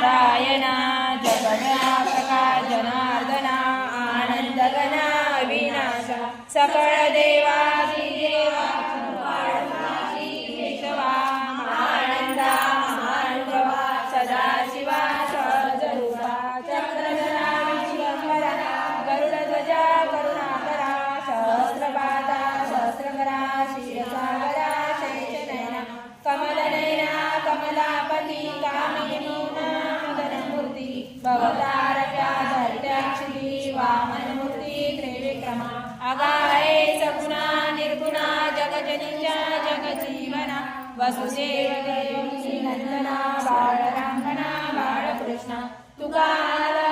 नारायणा जगन्नाथका जनार्दना आनंदघना विनाश सकळ देवादिदेवा केशवा आनंदा महानुभवा सदाशिवा सहजरूपा चक्रधरा विश्वंभरा गरुडध्वजा करुणाकरा सहस्रपादा सहस्रकरा क्षीरसागरा शैशनयना कमलनयना कमलापती कामिनी मदनमूर्ती भवतारका धैर्याक्षी वामनमूर्ती त्रिविक्रमा अगाहे सगुणा निर्गुणा जगजनिता जगजीवना वसुदेव देवकी नंदना बाळरांगणा बाळकृष्ण तुकाराम